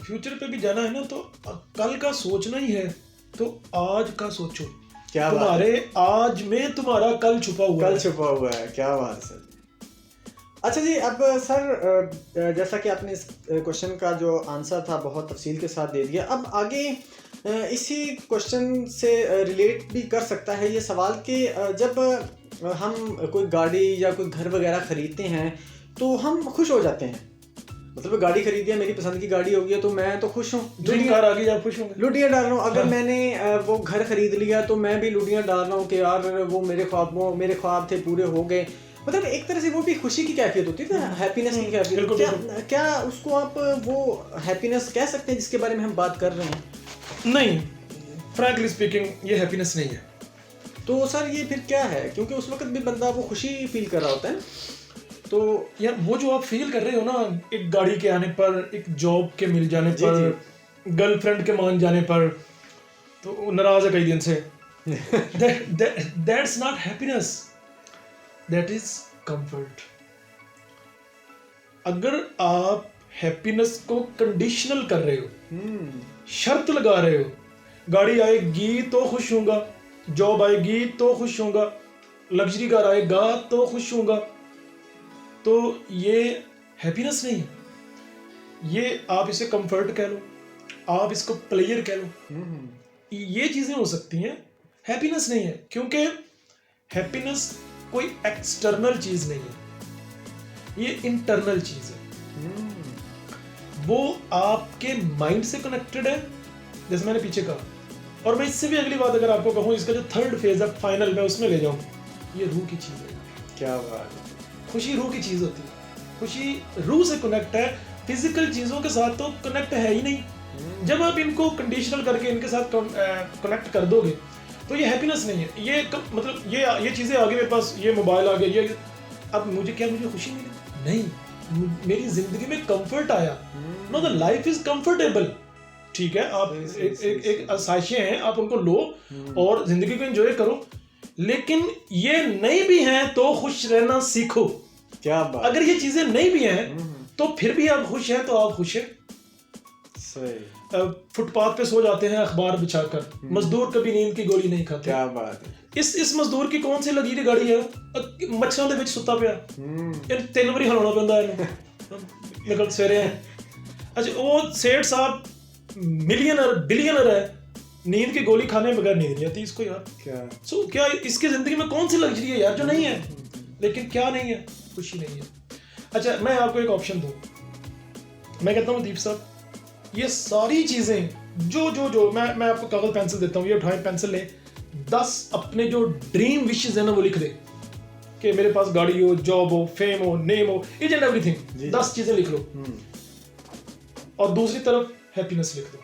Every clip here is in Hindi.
फ्यूचर पे भी जाना है ना तो कल का सोचना ही है, तो आज का सोचो। क्या तुम्हारे आज में तुम्हारा कल छुपा हुआ है। क्या बात है। अच्छा जी, अब सर जैसा कि आपने इस क्वेश्चन का जो आंसर था बहुत तफसील के साथ दे दिया, अब आगे इसी क्वेश्चन से रिलेट भी कर सकता है ये सवाल कि जब हम कोई गाड़ी या कोई घर वगैरह ख़रीदते हैं तो हम खुश हो जाते हैं, मतलब गाड़ी खरीदी है, मेरी पसंद की गाड़ी होगी तो मैं तो खुश हूँ, कार आ गई आप खुश होंगे, लुटियाँ डाल रहा हूँ। अगर मैंने वो घर खरीद लिया तो मैं भी लुटियाँ डाल रहा हूँ कि यार वो मेरे ख्वाब थे पूरे हो गए। मतलब एक तरह से वो भी खुशी की कैफियत होती है ना, हैप्पीनेस की कैफियत। क्या उसको आप वो हैप्पीनेस कह सकते हैं जिसके बारे में हम बात कर रहे हैं? नहीं, फ्रैंकली स्पीकिंग ये हैप्पीनेस नहीं है। तो सर ये फिर क्या है? क्योंकि उस वक्त भी बंदा वो खुशी फील कर रहा होता है, तो यार वो जो आप फील कर रहे हो ना, एक गाड़ी के आने पर, एक जॉब के मिल जाने पर, गर्लफ्रेंड के मान जाने पर, तो नाराज है कई दिन से, that's not happiness, that is comfort. अगर आप हैप्पीनेस को कंडीशनल कर रहे हो, शर्त लगा रहे हो, गाड़ी आएगी तो खुश होऊंगा, जॉब आएगी तो खुश होऊंगा, लग्जरी कार आएगा तो खुश होऊंगा, तो ये हैप्पीनेस नहीं है। ये आप इसे कंफर्ट कह लो, आप इसको प्लेयर कह लो, ये चीजें हो सकती हैं, हैप्पीनेस नहीं है। क्योंकि हैप्पीनेस कोई एक्सटर्नल चीज नहीं है, ये इंटरनल चीज है। वो आपके माइंड से कनेक्टेड है, जैसे मैंने पीछे कहा। और मैं इससे भी अगली बात अगर आपको कहूँ, इसका जो थर्ड फेज है फाइनल, मैं उसमें ले जाऊँ, ये रूह की चीज है। क्या बात है। खुशी रूह की चीज होती है, खुशी रूह से कनेक्ट है, फिजिकल चीजों के साथ तो कनेक्ट है ही नहीं। जब आप इनको कंडीशनल करके इनके साथ कनेक्ट कर दोगे तो ये हैप्पीनेस नहीं है। ये मतलब ये चीजें आ गई मेरे पास, ये मोबाइल आ गया, ये अब मुझे खुशी मिली? नहीं, मेरी जिंदगी में कंफर्ट आया। No, the life is comfortable. ठीक है, आप एक आसाइशें हैं, आप उनको लो और जिंदगी को एंजॉय करो, लेकिन ये नहीं भी हैं तो खुश रहना सीखो। क्या बात। अगर ये चीजें नहीं भी हैं तो फिर भी आप खुश हैं, तो आप खुश हैं। सही। फुटपाथ पे सो जाते हैं अखबार बिछाकर, मजदूर कभी नींद की गोली नहीं खाते। क्या बात है। इस मजदूर की कौन सी लगी गाड़ी है, मच्छरों ਦੇ ਵਿੱਚ ਸੁੱਤਾ ਪਿਆ, ਇਹ 3 ਵਾਰੀ ਹਿਲਾਉਣਾ ਪੈਂਦਾ ਇਹਨੂੰ ਨਿਕਲ ਸਵੇਰੇ। अच्छा, वो सेठ साहब मिलियनर बिलियनर है, नींद की गोली खाने बगैर नींद नहीं आती इसको यार। क्या इसकी जिंदगी में कौन सी लग्जरी है यार जो नहीं है? लेकिन क्या नहीं है? खुशी नहीं है। अच्छा, मैं आपको एक ऑप्शन दूं, मैं कहता हूँ दीप साहब, ये सारी चीजें जो मैं आपको कागज पेंसिल देता हूँ, ये उठाए पेंसिल ले, 10 अपने जो ड्रीम विशेस है ना वो लिख दे, कि मेरे पास गाड़ी हो, जॉब हो, फेम हो, नेम हो, ईच एंड एवरीथिंग, 10 चीजें लिख लो। और दूसरी तरफ हैप्पीनेस लिख दो।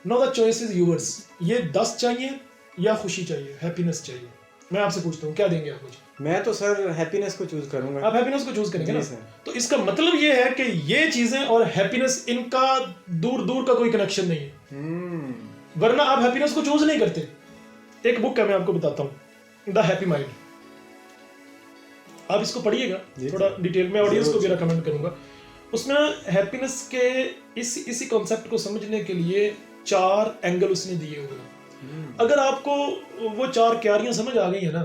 No, the choice is yours. ये 10 चाहिए या खुशी चाहिए, हैप्पीनेस चाहिए? मैं आपसे पूछता हूँ, क्या देंगे आप मुझे? मैं तो सर हैप्पीनेस को चूज करूंगा। आप हैप्पीनेस को चूज करेंगे ना? तो इसका मतलब ये है कि ये चीजें और हैप्पीनेस, इनका दूर दूर का कोई कनेक्शन नहीं है, वरना आप हैप्पीनेस को चूज नहीं करते। एक बुक है, मैं आपको बताता हूँ, द हैप्पी माइंड। आप इसको पढ़िएगा थोड़ा डिटेल में, ऑडियंस को भी रिकमेंड करूंगा। उसमें हैप्पीनेस के इसी कॉन्सेप्ट को समझने के लिए 4 एंगल उसने दिए हुए हैं। अगर आपको वो 4 क्यारियां समझ आ गई है ना,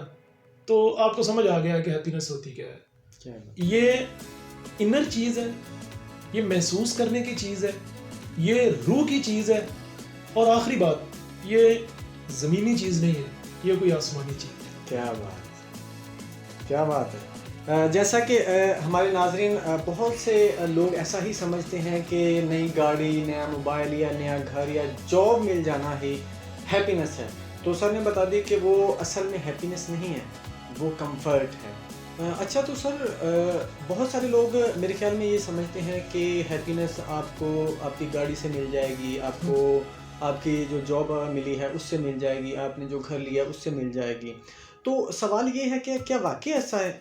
तो आपको समझ आ गया कि हैप्पीनेस होती क्या है। ये इनर चीज है, ये महसूस करने की चीज है, ये रूह की चीज है, और आखिरी बात, ये जमीनी चीज नहीं है, ये कोई आसमानी चीज है। क्या बात है। जैसा कि हमारे नाजरीन बहुत से लोग ऐसा ही समझते हैं कि नई गाड़ी, नया मोबाइल या नया घर या जॉब मिल जाना ही हैप्पीनेस है। तो सर ने बता दिया कि वो असल में हैप्पीनेस नहीं है, वो कंफर्ट है। अच्छा, तो सर बहुत सारे लोग मेरे ख्याल में ये समझते हैं कि हैप्पीनेस आपको आपकी गाड़ी से मिल जाएगी, आपको आपकी जो जॉब मिली है उससे मिल जाएगी, आपने जो घर लिया उससे मिल जाएगी। तो सवाल ये है कि क्या वाकई ऐसा है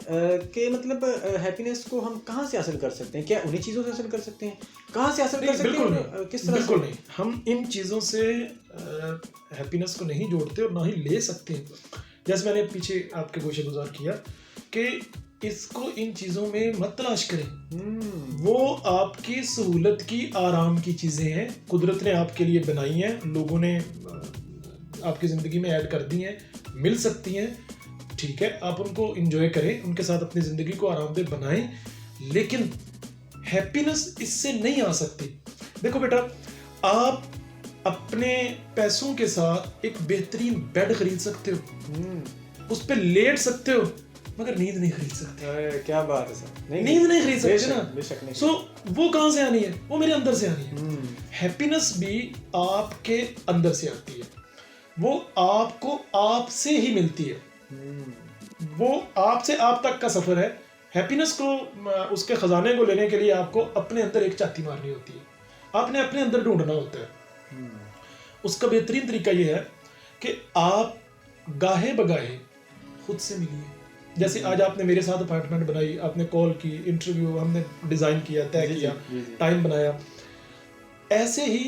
कि मतलब हैप्पीनेस को हम कहाँ से हासिल कर सकते हैं? क्या उन्हीं चीज़ों से हासिल कर सकते हैं? कहाँ से हासिल कर सकते हैं? किस तरह? बिल्कुल नहीं, हम इन चीज़ों से हैप्पीनेस को नहीं जोड़ते और ना ही ले सकते हैं। जैसे मैंने पीछे आपके गोशे गुजार किया कि इसको इन चीज़ों में मत तलाश करें। वो आपकी सहूलत की, आराम की चीज़ें हैं, कुदरत ने आपके लिए बनाई हैं, लोगों ने आपकी ज़िंदगी में ऐड कर दी हैं, मिल सकती हैं, ठीक है, आप उनको इंजॉय करें, उनके साथ अपनी ज़िंदगी को आरामदेह बनाएं, लेकिन हैप्पीनेस इससे नहीं आ सकती। देखो बेटा, आप अपने पैसों के साथ एक बेहतरीन बेड खरीद सकते हो, उस पर लेट सकते हो, मगर नींद नहीं खरीद सकते। क्या बात है सर, नींद नहीं खरीद सकते ना। बेशक नहीं। सो वो कहाँ से आनी है? वो मेरे अंदर से आनी है। हैप्पीनेस भी आपके अंदर से आती है, वो आपको आपसे ही मिलती है, वो आपसे आप तक का सफर है। हैप्पीनेस को, उसके खजाने को लेने के लिए आपको अपने अंदर एक चाती मारनी होती है, आपने अपने अंदर ढूंढना होता है। उसका बेहतरीन तरीका ये है कि आप गाहे बगाहे खुद से मिलिए। जैसे आज आपने मेरे साथ अपॉइंटमेंट बनाई, आपने कॉल की, इंटरव्यू हमने डिज़ाइन किया, तय किया, टाइम बनाया, ऐसे ही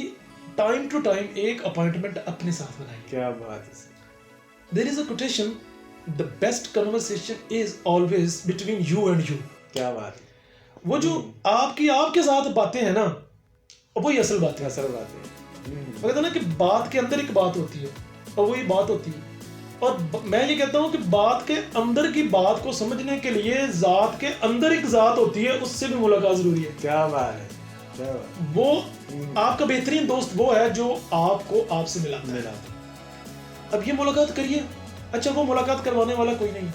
टाइम टू टाइम एक अपॉइंटमेंट अपने साथ बनाइए। क्या बात है sir. There is a quotation, the best conversation is always between you and you. क्या बात है। वो जो आपके साथ बातें हैं ना, वही असल बात है। असल बात है। वो कहते हैं ना कि बात के अंदर एक बात होती है और वही बात होती है। और मैं ये कहता हूँ कि बात के अंदर की बात को समझने के लिए जात के अंदर एक जात होती है, उससे भी मुलाकात जरूरी है। क्या बात है, क्या बात है। वो आपका बेहतरीन दोस्त वो है जो आपको आपसे मिलाता है। अब ये मुलाकात करिए। अच्छा, वो मुलाकात करवाने वाला कोई नहीं,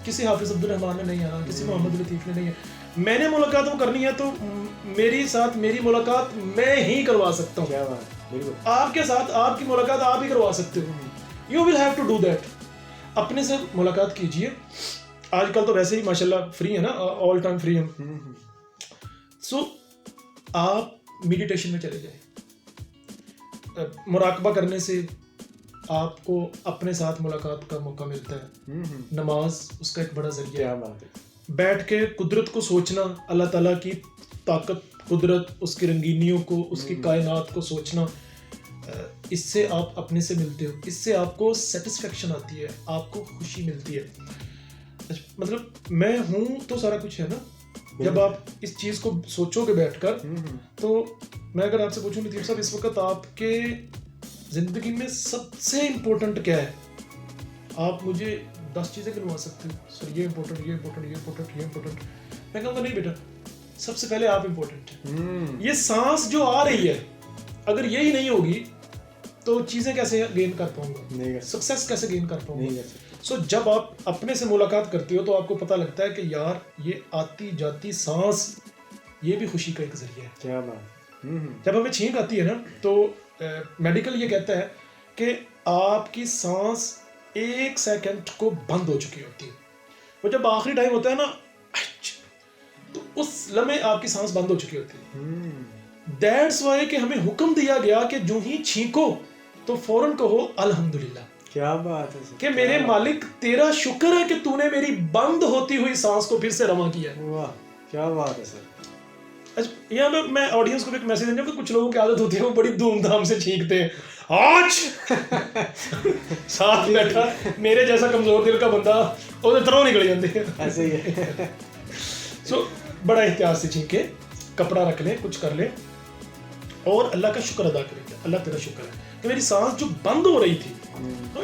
किसी हाफिज अब्दुल रहमान ने नहीं आना, किसी मोहम्मद लतीफ ने नहीं है। मैंने मुलाकात वो करनी है तो मेरी साथ मेरी मुलाकात मैं ही करवा सकता हूँ। क्या बात, बिल्कुल। आपके साथ आपकी मुलाकात आप ही करवा सकते हो। You will have to do that. अपने से मुलाकात कीजिए। आजकल तो वैसे ही माशाल्लाह फ्री है ना, ऑल टाइम फ्री हम। सो आप मेडिटेशन में चले जाए। मुराकबा करने से आपको अपने साथ मुलाकात का मौका मिलता है। नमाज उसका एक बड़ा जरिया है। क्या बात है। बैठ के कुदरत को सोचना, अल्लाह ताला की ताकत, कुदरत, उसकी रंगीनियों को, उसकी कायनात को सोचना, इससे आप अपने से मिलते हो, इससे आपको सेटिस्फेक्शन आती है, आपको खुशी मिलती है। मतलब मैं हूँ तो सारा कुछ है ना। जब आप इस चीज़ को सोचोगे बैठकर, तो मैं अगर आपसे पूछूं लतीफ साहब, इस वक्त आपके ज़िंदगी में सबसे इम्पोर्टेंट क्या है? आप मुझे 10 चीज़ें गिनवा सकते हो, सर ये इम्पोर्टेंट, ये इम्पोर्टेंट, ये इम्पोर्टेंट, ये इम्पोर्टेंट। मैं कहूँगा नहीं बेटा, सबसे पहले आप इम्पोर्टेंट हैं। ये सांस जो आ रही है, अगर यही नहीं होगी तो चीज़ें कैसे गेन कर पाऊंगा, सक्सेस कैसे गेन कर पाऊंगा। सो जब आप अपने से मुलाकात करते हो तो आपको पता लगता है कि यार ये आती जाती सांस, ये भी खुशी का एक जरिया है। क्या बात। जब हमें छींक आती है ना, तो मेडिकल ये कहता है कि आपकी सांस 1 सेकंड को बंद हो चुकी होती है। वो जब आखिरी टाइम होता है ना, तो उस लम्हे आपकी सांस बंद हो चुकी होती है। दैट्स वाई कि हमें हुक्म दिया गया कि जो ही छींको तो फौरन कहो अल्हम्दुलिल्लाह। क्या बात है कि मेरे मालिक तेरा शुक्र है कि तूने मेरी बंद होती हुई सांस को फिर से रवां किया है। वाह, क्या बात है सर। अच्छा, यहाँ पर मैं ऑडियंस को भी एक मैसेज देना कि कुछ लोगों की आदत होती है वो बड़ी धूमधाम से छींकते हैं। आज साथ बैठा मेरे जैसा कमजोर दिल का बंदा वो तरह निकल जाते हैं, ऐसे ही है। सो बड़ा एहतियात से छींके, कपड़ा रख ले, कुछ कर ले और अल्लाह का शुक्र अदा करें। अल्लाह तेरा शुक्र है कि मेरी सांस जो बंद हो रही थी,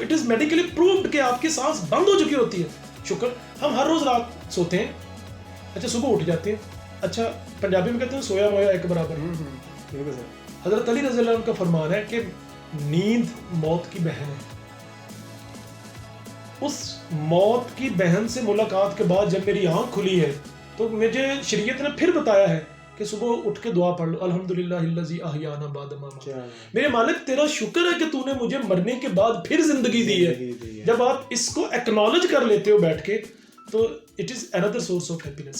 इट इज मेडिकली प्रूव्ड कि आपकी सांस बंद हो चुकी होती है। शुक्र। हम हर रोज रात सोते हैं, अच्छा सुबह उठ जाते हैं। अच्छा, पंजाबी में कहते हैं सोया मोया एक बराबर। बिल्कुल सर। हजरत अली रज़ी अल्लाह अन्हु का फरमान है कि नींद मौत की बहन है। उस मौत की बहन से मुलाकात के बाद जब मेरी आंख खुली है तो मुझे शरीयत ने फिर बताया है कि सुबह उठ के दुआ पढ़ लो, अल्हम्दुलिल्लाहिल्लज़ी अहयाना बाद मा माता। मेरे मालिक तेरा शुक्र है कि तूने मुझे मरने के बाद फिर जिंदगी दी है। जब आप इसको एक्नॉलेज कर लेते हो बैठ के, तो it is another source of happiness.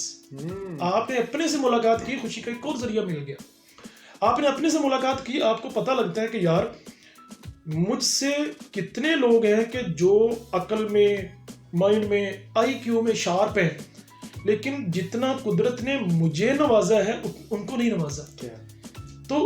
आपने अपने से मुलाकात की, खुशी का एक और जरिया मिल गया। आपने अपने से मुलाकात की, आपको पता लगता है कि यार मुझसे कितने लोग हैं कि जो अकल में, माइंड में, IQ में शार्प हैं, लेकिन जितना कुदरत ने मुझे नवाजा है उनको नहीं नवाजा। तो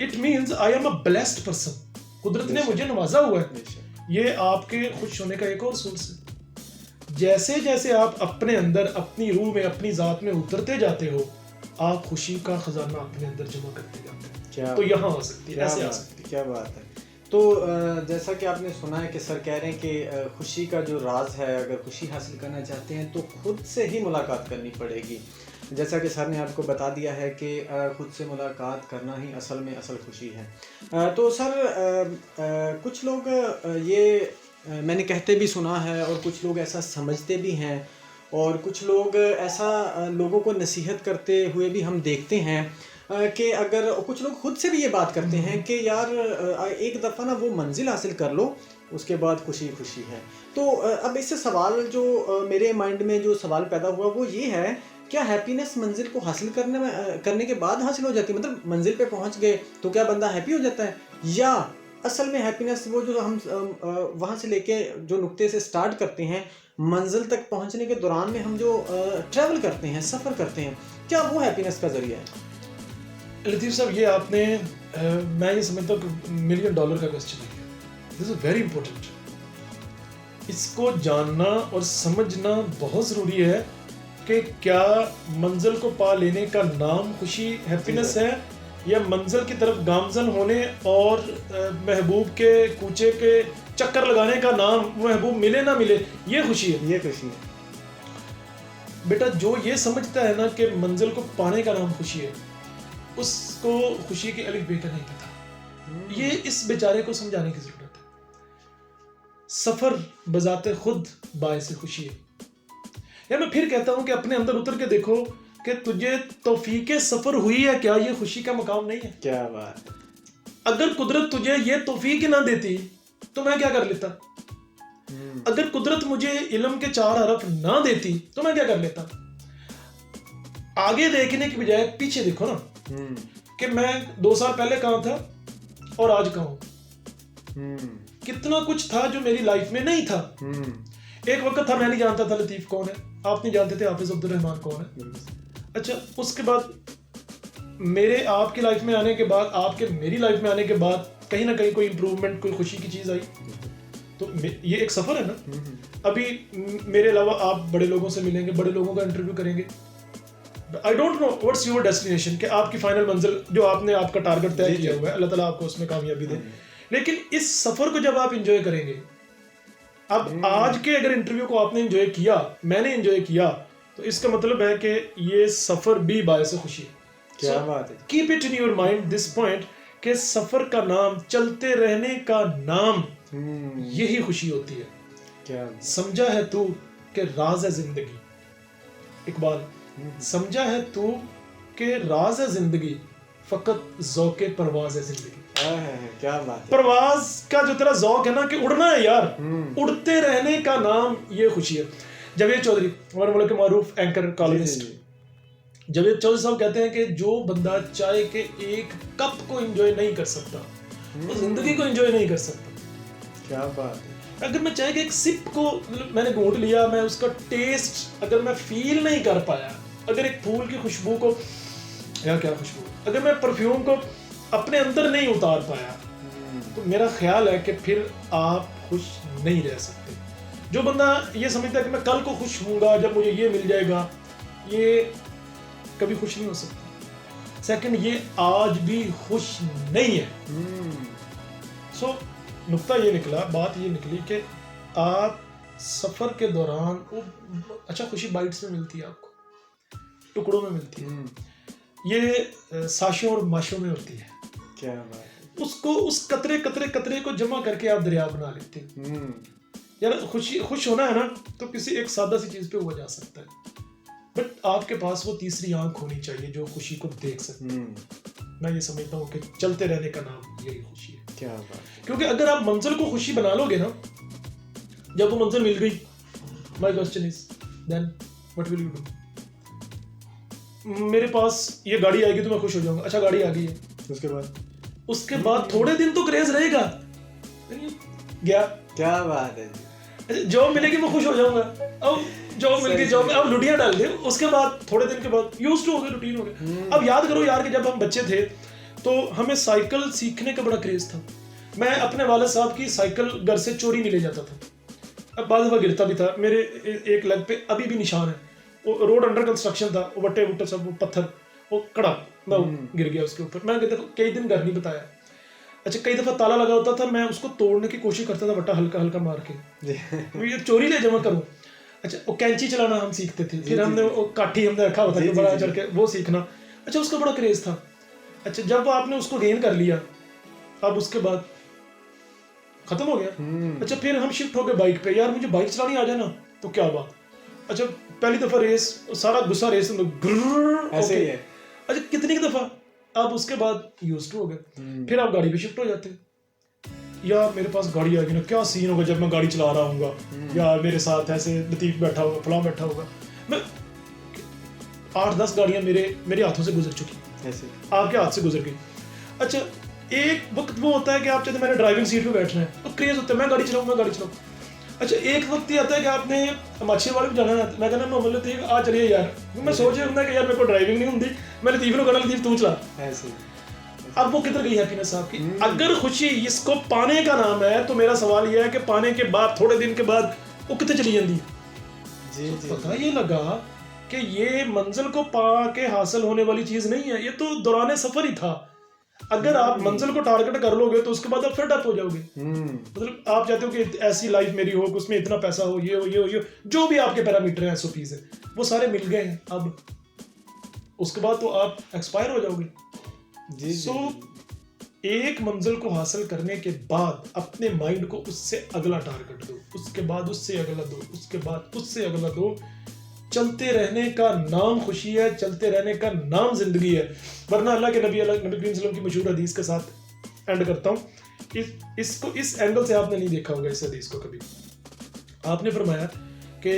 it means I am a blessed person. कुदरत ने मुझे नवाजा हुआ है। ये आपके खुश होने का एक और सोर्स है। जैसे जैसे आप अपने अंदर अपनी रूह में अपनी ज़ात में उतरते जाते हो, आप खुशी का खजाना अपने अंदर जमा करते जाते हैं। क्या तो यहाँ आ सकती है, ऐसे आ सकती है। क्या बात है। तो जैसा कि आपने सुना है कि सर कह रहे हैं कि खुशी का जो राज है, अगर खुशी हासिल करना चाहते हैं तो खुद से ही मुलाकात करनी पड़ेगी। जैसा कि सर ने आपको बता दिया है कि खुद से मुलाकात करना ही असल में असल खुशी है। तो सर कुछ लोग ये मैंने कहते भी सुना है और कुछ लोग ऐसा समझते भी हैं, और कुछ लोग ऐसा लोगों को नसीहत करते हुए भी हम देखते हैं कि अगर कुछ लोग खुद से भी ये बात करते हैं कि यार एक दफ़ा ना वो मंजिल हासिल कर लो, उसके बाद खुशी खुशी है। तो अब इससे सवाल जो मेरे माइंड में जो सवाल पैदा हुआ वो ये है, क्या हैप्पीनेस मंजिल को हासिल करने के बाद हासिल हो जाती है? मतलब मंजिल पे पहुंच गए तो क्या बंदा हैप्पी हो जाता है, या असल में हैप्पीनेस वो जो हम वहाँ से लेके जो नुक्ते से स्टार्ट करते हैं मंजिल तक पहुँचने के दौरान में हम जो ट्रैवल करते हैं, सफ़र करते हैं, क्या वो हैप्पीनेस का ज़रिया है? लतीफ़ साहब, ये आपने मैं ये समझता हूँ कि $1 मिलियन का क्वेश्चन है। This is very important. इसको जानना और समझना बहुत ज़रूरी है कि क्या मंजिल को पा लेने का नाम खुशी हैप्पीनेस है, या मंजिल की तरफ गामजन होने और महबूब के कूचे के चक्कर लगाने का नाम महबूब मिले ना मिले ये खुशी है। ये खुशी है बेटा, जो ये समझता है ना कि मंजिल को पाने का नाम खुशी है, उसको खुशी की अलिफ बेटा नहीं पता। ये इस बेचारे को समझाने की जरूरत है। सफर बजाते खुद बायसे खुशी है। या मैं फिर कहता हूं कि अपने अंदर उतर के देखो कि तुझे तौफीक सफर हुई है क्या, ये खुशी का मकाम नहीं है। क्या बात। अगर कुदरत तुझे ये तौफीक ना देती तो मैं क्या कर लेता? अगर कुदरत मुझे इल्म के 4 हरफ ना देती तो मैं क्या कर लेता? आगे देखने की बजाय पीछे देखो ना, कि मैं 2 साल पहले कहाँ था और आज कहाँ हूं। कितना कुछ था जो मेरी लाइफ में नहीं था। एक वक्त था मैं नहीं जानता था लतीफ कौन है, आप नहीं जानते थे हाफिज अब्दुल रहमान कौन है। अच्छा, उसके बाद मेरे आपकी लाइफ में आने के बाद, आपके मेरी लाइफ में आने के बाद कहीं ना कहीं कोई इंप्रूवमेंट, कोई खुशी की चीज आई। तो ये एक सफर है ना। अभी मेरे अलावा आप बड़े लोगों से मिलेंगे, बड़े लोगों का इंटरव्यू करेंगे। I don't know what's your destination, कि आपकी फाइनल मंजिल जो आपने आपका टारगेट तय किया हुआ है, अल्लाह ताला आपको उसमें कामयाबी दे। लेकिन इस सफर को जब आप एंजॉय करेंगे, अब आज के अगर इंटरव्यू को आपने एंजॉय किया, मैंने एंजॉय किया, तो इसका मतलब है कि ये सफर भी बायस खुशी है। क्या बात है। Keep it in your mind this point कि सफर का नाम, चलते रहने का नाम, यही खुशी होती है। क्या समझा है तू कि राज है जिंदगी, इकबाल, समझा है तू कि राज है जिंदगी, फकत ज़ौक़े परवाज़ है जिंदगी। क्या बात है। परवाज का जो तेरा ज़ौक़ है ना, कि उड़ना है यार, उड़ते रहने का नाम ये खुशी है। जावेद चौधरी, हमारे मुल्क के मारूफ एंकर कॉलमिस्ट, जावेद चौधरी साहब कहते हैं कि जो बंदा चाय के एक कप को एंजॉय नहीं कर सकता, वो जिंदगी को एंजॉय नहीं कर सकता। क्या बात है। अगर मैं चाय के एक सिप को, मैंने घूंट लिया, मैं उसका टेस्ट अगर मैं फील नहीं कर पाया, अगर एक फूल की खुशबू को, या क्या खुशबू, अगर मैं परफ्यूम को अपने अंदर नहीं उतार पाया, तो मेरा ख्याल है कि फिर आप खुश नहीं रह सकते। जो बंदा ये समझता है कि मैं कल को खुश हूँगा जब मुझे ये मिल जाएगा, ये कभी खुश नहीं हो सकता। सेकंड, ये आज भी खुश नहीं है। सो नुक्ता ये निकला, बात ये निकली कि आप सफर के दौरान, अच्छा खुशी बाइट्स में मिलती है, आपको टुकड़ों में मिलती है, ये साशों और माशों में होती है। क्या बात है। उसको, उस कतरे कतरे कतरे को जमा करके आप दरिया बना लेते हैं। यार खुश होना है ना, तो किसी एक सादा सी चीज पे हुआ जा सकता है, बट आपके पास वो तीसरी आंख होनी चाहिए जो खुशी को देख सकते हैं। मैं ये समझता हूँ कि चलते रहने का नाम यही खुशी है। क्या बात है। क्योंकि अगर आप मंजिल को खुशी बना लोगे ना, जब वो मंजिल मिल गई, my question is then what will you do? मेरे पास ये गाड़ी आएगी तो मैं खुश हो जाऊंगा। अच्छा, गाड़ी आ गई है, उसके बाद थोड़े दिन तो क्रेज रहेगा, गया। क्या बात है। जॉब मिलेगी मैं खुश हो जाऊंगा। अब जॉब मिल गई, जॉब में अब लुटियां डाल दे, उसके बाद थोड़े दिन के बाद यूज्ड टू हो गए, रूटीन हो गए। अब याद करो यार कि जब हम बच्चे थे तो हमें साइकिल सीखने का बड़ा क्रेज था। मैं अपने वालिद साहब की साइकिल घर से चोरी नहीं ले जाता था। अब बाद दफ़ा गिरता भी था, मेरे एक लेग पे अभी भी निशान है। वो रोड अंडर कंस्ट्रक्शन था, वो वट्टे वुट्टे सब, वो पत्थर, वो कड़ा मैं गिर गया उसके ऊपर। मैंने देखो कई दिन घर नहीं बताया। अच्छा, कई दफ़ा ताला लगा होता था, मैं उसको तोड़ने की कोशिश करता था वट्टा हल्का हल्का मार के, ये चोरी ले जमा करूँ। अच्छा, वो कैंची चलाना हम सीखते थे, फिर हमने वो काठी हमने रखा होता था बड़ा चढ़ के, वो सीखना। अच्छा, उसका बड़ा क्रेज था। अच्छा, जब आपने उसको गेन कर लिया, अब उसके बाद खत्म हो गया। अच्छा, फिर हम शिफ्ट हो गए बाइक पे। यार मुझे बाइक चलानी आ जाए ना तो क्या बात। अच्छा, पहली दफा रेस, सारा गुस्सा रेस में ऐसे ही है। अच्छा, कितनी दफा, अब उसके बाद यूज्ड टू हो गए। फिर आप गाड़ी पे शिफ्ट हो जाते, यार मेरे पास गाड़ी आएगी ना, क्या सीन होगा जब मैं गाड़ी चला रहा हूँ, यार मेरे साथ ऐसे लतीफ बैठा होगा, फलां बैठा होगा। मैं 8-10 गाड़ियाँ मेरे हाथों से गुजर चुकी, ऐसे आपके हाथ से गुजर गई। अच्छा, एक वक्त वो होता है कि आप चाहते मैंने ड्राइविंग सीट पे बैठना है, तो क्रेज होता है मैं गाड़ी चलाऊँ। अच्छा, एक वक्त ये आता है कि आपने माछी वाले को जाना है, मैं कहना मोहम्मद लतीफ आ चलिए यार, मैं सोच रहा हूँ कि यार मेरे को ड्राइविंग नहीं होती, मैं लतीफ को कहना लतीफ तू चला। ऐसे अब वो किधर गई हैप्पीनेस आपकी? अगर खुशी इसको पाने का नाम है तो मेरा सवाल ये है कि पाने के बाद थोड़े दिन के बाद वो कितने चली जाती है। जी तो पता ये लगा कि ये मंजिल को पा के हासिल होने वाली चीज नहीं है, ये तो दौरान सफर ही था। अगर आप मंजिल को टारगेट कर लोगे तो उसके बाद आप फेड अप हो जाओगे। मतलब आप चाहते हो कि ऐसी लाइफ मेरी हो, उसमें इतना पैसा हो, ये हो, जो भी आपके पैरामीटर हैं, एसओपीज है, वो सारे मिल गए हैं। अब उसके बाद तो आप एक्सपायर हो जाओगे। सो एक मंजिल को हासिल करने के बाद अपने माइंड को उससे अगला टारगेट दो, उसके बाद उससे अगला दो, उसके बाद उससे अगला दो। चलते रहने का नाम खुशी है, चलते रहने का नाम जिंदगी है। वरना अल्लाह के नबी करीम सल्लल्लाहु अलैहि वसल्लम की मशहूर हदीस के साथ एंड करता हूँ। इसको इस एंगल से आपने नहीं देखा होगा इस हदीस को कभी। आपने फरमाया कि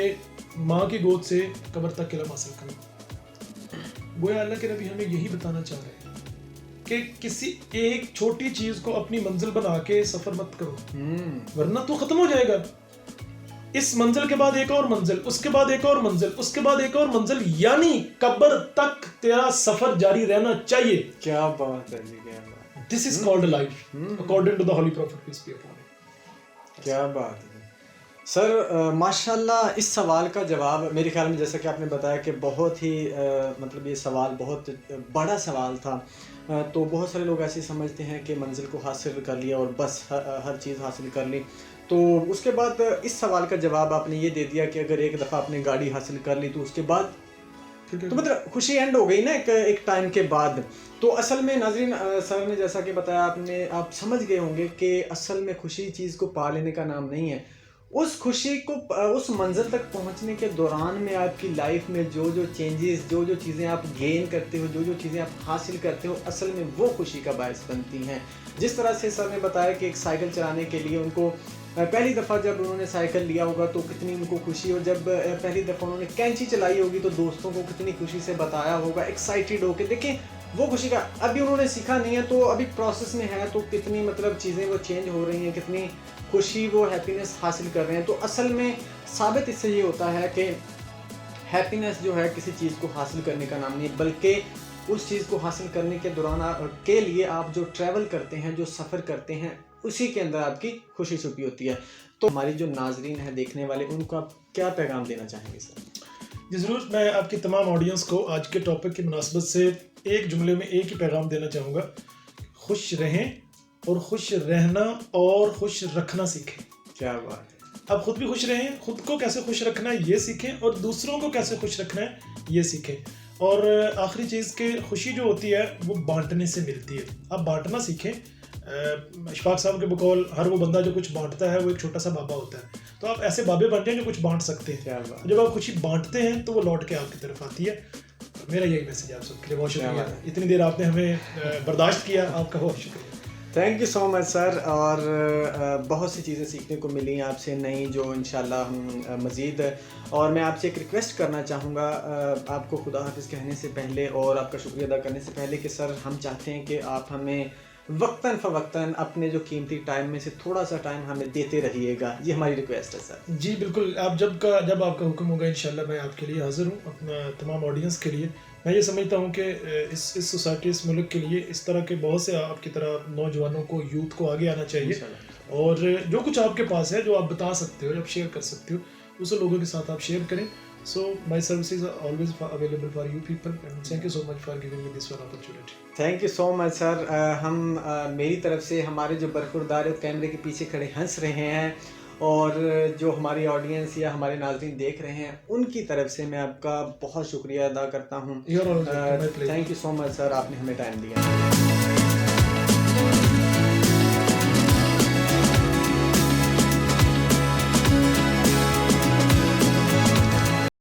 माँ की गोद से कब्र तक के इल्म हासिल करो। गोया अल्लाह के नबी हमें यही बताना चाह रहे हैं कि किसी एक छोटी चीज को अपनी मंजिल बना के सफर मत करो, वरना तो खत्म हो जाएगा। इस मंजिल के बाद एक और मंजिल, उसके बाद एक और मंजिल, उसके बाद एक और मंजिल, यानी कब्र तक तेरा सफर जारी रहना चाहिए। क्या बात है जी, क्या बात। This is called life according to the holy prophet peace be upon him. क्या बात है सर। माशाल्लाह, इस सवाल का जवाब मेरे ख्याल में, जैसा कि आपने बताया कि बहुत ही मतलब ये सवाल बहुत बड़ा सवाल था। तो बहुत सारे लोग ऐसे समझते हैं कि मंजिल को हासिल कर लिया और बस हर चीज़ हासिल कर ली। तो उसके बाद इस सवाल का जवाब आपने ये दे दिया कि अगर एक दफ़ा आपने गाड़ी हासिल कर ली तो उसके बाद तो मतलब खुशी एंड हो गई ना एक टाइम के बाद। तो असल में नाज़रीन, सर ने जैसा कि बताया, आप समझ गए होंगे कि असल में खुशी चीज़ को पा लेने का नाम नहीं है। उस खुशी को, उस मंजिल तक पहुंचने के दौरान में आपकी लाइफ में जो जो चेंजेस, जो जो चीज़ें आप गेन करते हो, जो जो चीज़ें आप हासिल करते हो, असल में वो खुशी का बायस बनती हैं। जिस तरह से सर ने बताया कि एक साइकिल चलाने के लिए उनको पहली दफ़ा जब उन्होंने साइकिल लिया होगा तो कितनी उनको खुशी, और जब पहली दफ़ा उन्होंने कैंची चलाई होगी तो दोस्तों को कितनी खुशी से बताया होगा, एक्साइटेड होकर। देखें, वो खुशी का अभी उन्होंने सीखा नहीं है, तो अभी प्रोसेस में है, तो कितनी मतलब चीज़ें वो चेंज हो रही हैं, कितनी खुशी, वो हैप्पीनेस हासिल कर रहे हैं। तो असल में साबित इससे ये होता है कि हैप्पीनेस जो है किसी चीज़ को हासिल करने का नाम नहीं, बल्कि उस चीज़ को हासिल करने के दौरान के लिए आप जो ट्रैवल करते हैं, जो सफ़र करते हैं, उसी के अंदर आपकी खुशी छुपी होती है। तो हमारी जो नाजरीन है, देखने वाले, उनको आप क्या पैगाम देना चाहेंगे सर? जी ज़रूर, मैं आपकी तमाम ऑडियंस को आज के टॉपिक की मुनासबत से एक जुमले में एक ही पैगाम देना चाहूँगा। खुश रहें और खुश रहना और खुश रखना सीखें। क्या बात है। आप खुद भी खुश रहें, खुद को कैसे खुश रखना है ये सीखें, और दूसरों को कैसे खुश रखना है ये सीखें। और आखिरी चीज़ के खुशी जो होती है वो बांटने से मिलती है। आप बांटना सीखें। इशफाक साहब के बकौल हर वो बंदा जो कुछ बांटता है वो एक छोटा सा बाबा होता है। तो आप ऐसे बाबे बन जाएं जो कुछ बांट सकते हैं। जब आप खुशी बांटते हैं तो वो लौट के आपकी तरफ आती है। मेरा यही मैसेज आप सबके लिए। बहुत शुक्रिया, इतनी देर आपने हमें बर्दाश्त किया, आपका बहुत शुक्रिया। Thank you so much sir. और बहुत सी चीज़ें सीखने को मिली आपसे नई, जो इंशाल्लाह हम मज़ीद, और मैं आपसे एक रिक्वेस्ट करना चाहूँगा आपको खुदा हाफिज़ कहने से पहले और आपका शुक्रिया अदा करने से पहले कि सर हम चाहते हैं कि आप हमें वक्तन फ़वक्तन अपने जो कीमती टाइम में से थोड़ा सा टाइम हमें देते रहिएगा। ये हमारी रिक्वेस्ट है सर। जी बिल्कुल, आप जब आपका हुक्म होगा इंशाल्लाह मैं आपके लिए हाज़िर हूँ, अपना तमाम ऑडियंस के लिए। मैं ये समझता हूँ कि इस सोसाइटी, इस मुल्क के लिए इस तरह के बहुत से आपकी तरह नौजवानों को, यूथ को आगे आना चाहिए। और जो कुछ आपके पास है, जो आप बता सकते हो, आप शेयर कर सकते हो, उस लोगों के साथ आप शेयर करें. So my services are always available for you people, and thank you so much for giving me this one opportunity. Thank you so much sir. हम मेरी तरफ से हमारे जो बरखुरदार कैमरे के पीछे खड़े हंस रहे हैं और जो हमारी ऑडियंस या हमारे नाज़रीन देख रहे हैं उनकी तरफ से मैं आपका बहुत शुक्रिया अदा करता हूँ. You're always welcome. My pleasure. Thank you so much sir, आपने हमें टाइम दिया.